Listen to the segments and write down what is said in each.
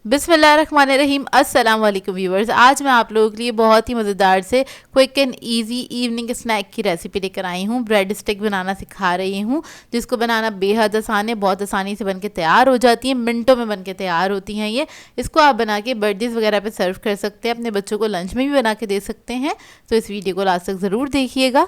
बिस्मिल्लाहिर्रहमानिर्रहीम। अस्सलाम वालेकुम व्यूवर्स। आज मैं आप लोगों के लिए बहुत ही मज़ेदार से quick and easy evening snack की रेसिपी लेकर आई हूँ। ब्रेड स्टिक बनाना सिखा रही हूँ, जिसको बनाना बेहद आसान है, बहुत आसानी से बनके तैयार हो जाती है, मिनटों में बनके तैयार होती हैं ये। इसको आप बना के बर्थडेज़ वगैरह पे सर्व कर सकते हैं, अपने बच्चों को लंच में भी बना के दे सकते हैं। तो इस वीडियो को लास्ट तक ज़रूर देखिएगा।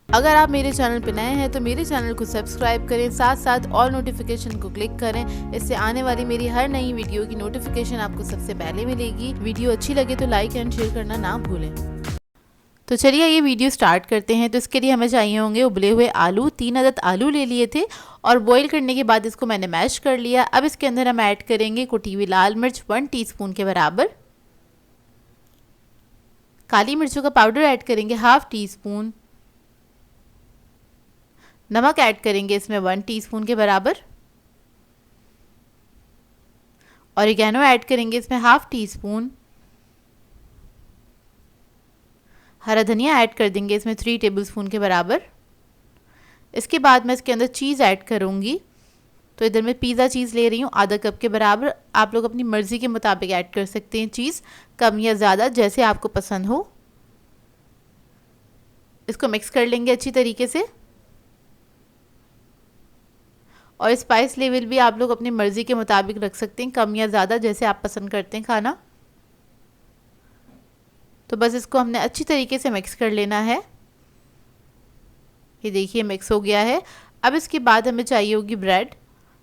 अगर आप मेरे चैनल पर नए हैं तो मेरे चैनल को सब्सक्राइब करें, साथ साथ ऑल नोटिफिकेशन को क्लिक करें। इससे आने वाली मेरी हर नई वीडियो की नोटिफिकेशन आपको सबसे पहले मिलेगी। वीडियो अच्छी लगे तो लाइक एंड शेयर करना ना भूलें। तो चलिए ये वीडियो स्टार्ट करते हैं। तो इसके लिए हमें चाहिए होंगे उबले हुए आलू। 3 अदद आलू ले लिए थे और बॉईल करने के बाद इसको मैंने मैश कर लिया। अब इसके अंदर हम ऐड करेंगे कुटी हुई लाल मिर्च 1 टीस्पून के बराबर, काली मिर्चों का पाउडर ऐड करेंगे 1/2 टीस्पून, नमक ऐड करेंगे इसमें 1 टीस्पून के बराबर, ऑरिगेनो ऐड करेंगे इसमें 1/2 टीस्पून, हरा धनिया ऐड कर देंगे इसमें 3 टेबलस्पून के बराबर। इसके बाद मैं इसके अंदर चीज़ ऐड करूँगी। तो इधर मैं पिज़्ज़ा चीज़ ले रही हूँ आधा कप के बराबर। आप लोग अपनी मर्ज़ी के मुताबिक ऐड कर सकते हैं, चीज़ कम या ज़्यादा जैसे आपको पसंद हो। इसको मिक्स कर लेंगे अच्छी तरीके से। और स्पाइस लेवल भी आप लोग अपनी मर्ज़ी के मुताबिक रख सकते हैं, कम या ज़्यादा जैसे आप पसंद करते हैं खाना। तो बस इसको हमने अच्छी तरीके से मिक्स कर लेना है। ये देखिए मिक्स हो गया है। अब इसके बाद हमें चाहिए होगी ब्रेड।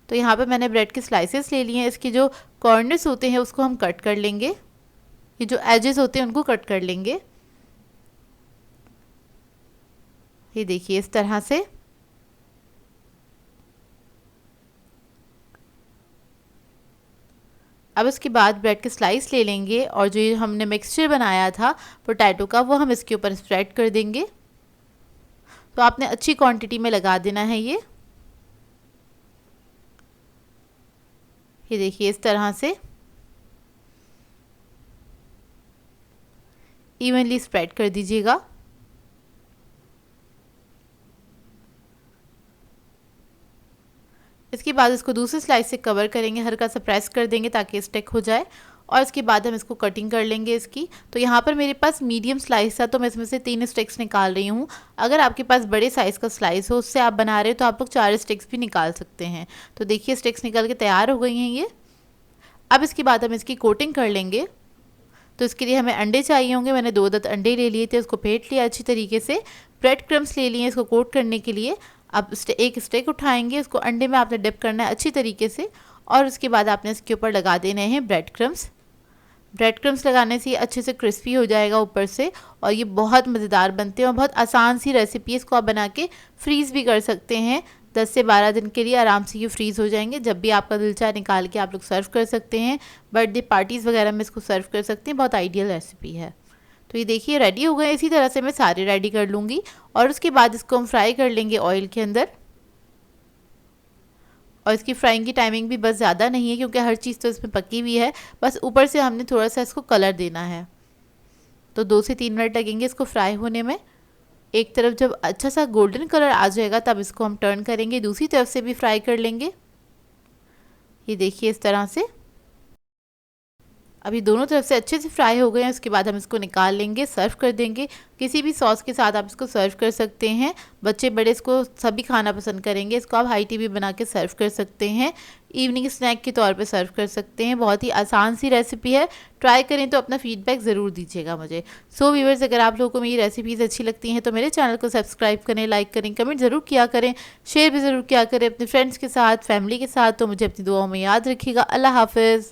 तो यहाँ पे मैंने ब्रेड के स्लाइसेस ले लिए हैं। इसके जो कॉर्नर्स होते हैं उसको हम कट कर लेंगे, ये जो एजेस होते हैं उनको कट कर लेंगे। ये देखिए इस तरह से। अब इसके बाद ब्रेड के स्लाइस ले लेंगे और जो ये हमने मिक्सचर बनाया था पोटैटो का वो हम इसके ऊपर स्प्रेड कर देंगे। तो आपने अच्छी क्वांटिटी में लगा देना है ये देखिए इस तरह से इवनली स्प्रेड कर दीजिएगा। इसके बाद इसको दूसरे स्लाइस से कवर करेंगे, हल्का सा प्रेस कर देंगे ताकि स्टिक हो जाए। और इसके बाद हम इसको कटिंग कर लेंगे इसकी। तो यहाँ पर मेरे पास मीडियम स्लाइस था तो मैं इसमें से 3 स्टिक्स निकाल रही हूँ। अगर आपके पास बड़े साइज़ का स्लाइस हो, उससे आप बना रहे हो तो आप लोग 4 स्टिक्स भी निकाल सकते हैं। तो देखिए स्टिक्स निकल के तैयार हो गई हैं ये। अब इसके बाद हम इसकी कोटिंग कर लेंगे। तो इसके लिए हमें अंडे चाहिए होंगे। मैंने 2 अदद अंडे ले लिए थे, उसको फेंट लिया अच्छी तरीके से। ब्रेड क्रम्स ले लिए इसको कोट करने के लिए। अब एक स्टिक उठाएंगे, इसको अंडे में आपने डिप करना है अच्छी तरीके से और उसके बाद आपने इसके ऊपर लगा देने हैं ब्रेड क्रम्स। ब्रेड क्रम्स लगाने से ये अच्छे से क्रिस्पी हो जाएगा ऊपर से और ये बहुत मज़ेदार बनते हैं और बहुत आसान सी रेसिपी है। इसको आप बना के फ्रीज़ भी कर सकते हैं, 10 से 12 दिन के लिए आराम से ये फ्रीज़ हो जाएंगे। जब भी आपका दिल चाहे निकाल के आप लोग सर्व कर सकते हैं। बर्थडे पार्टीज़ वगैरह में इसको सर्व कर सकते हैं, बहुत आइडियल रेसिपी है। तो ये देखिए रेडी हो गए। इसी तरह से मैं सारे रेडी कर लूँगी और उसके बाद इसको हम फ्राई कर लेंगे ऑयल के अंदर। और इसकी फ्राइंग की टाइमिंग भी बस ज़्यादा नहीं है क्योंकि हर चीज़ तो इसमें पकी हुई है, बस ऊपर से हमने थोड़ा सा इसको कलर देना है। तो 2 से 3 मिनट लगेंगे इसको फ्राई होने में। एक तरफ जब अच्छा सा गोल्डन कलर आ जाएगा तब इसको हम टर्न करेंगे, दूसरी तरफ से भी फ्राई कर लेंगे। ये देखिए इस तरह से। अभी दोनों तरफ से अच्छे से फ्राई हो गए हैं। उसके बाद हम इसको निकाल लेंगे, सर्व कर देंगे। किसी भी सॉस के साथ आप इसको सर्व कर सकते हैं। बच्चे बड़े इसको सभी खाना पसंद करेंगे। इसको आप हाई टी भी बना के सर्व कर सकते हैं, इवनिंग स्नैक के तौर पे सर्व कर सकते हैं। बहुत ही आसान सी रेसिपी है, ट्राई करें तो अपना फीडबैक ज़रूर दीजिएगा मुझे। सो व्यूअर्स, अगर आप लोगों को मेरी रेसिपीज़ अच्छी लगती हैं तो मेरे चैनल को सब्सक्राइब करें, लाइक करें, कमेंट ज़रूर किया करें, शेयर भी ज़रूर किया करें अपने फ्रेंड्स के साथ, फैमिली के साथ। तो मुझे अपनी दुआओं में याद रखिएगा। अल्लाह हाफिज़।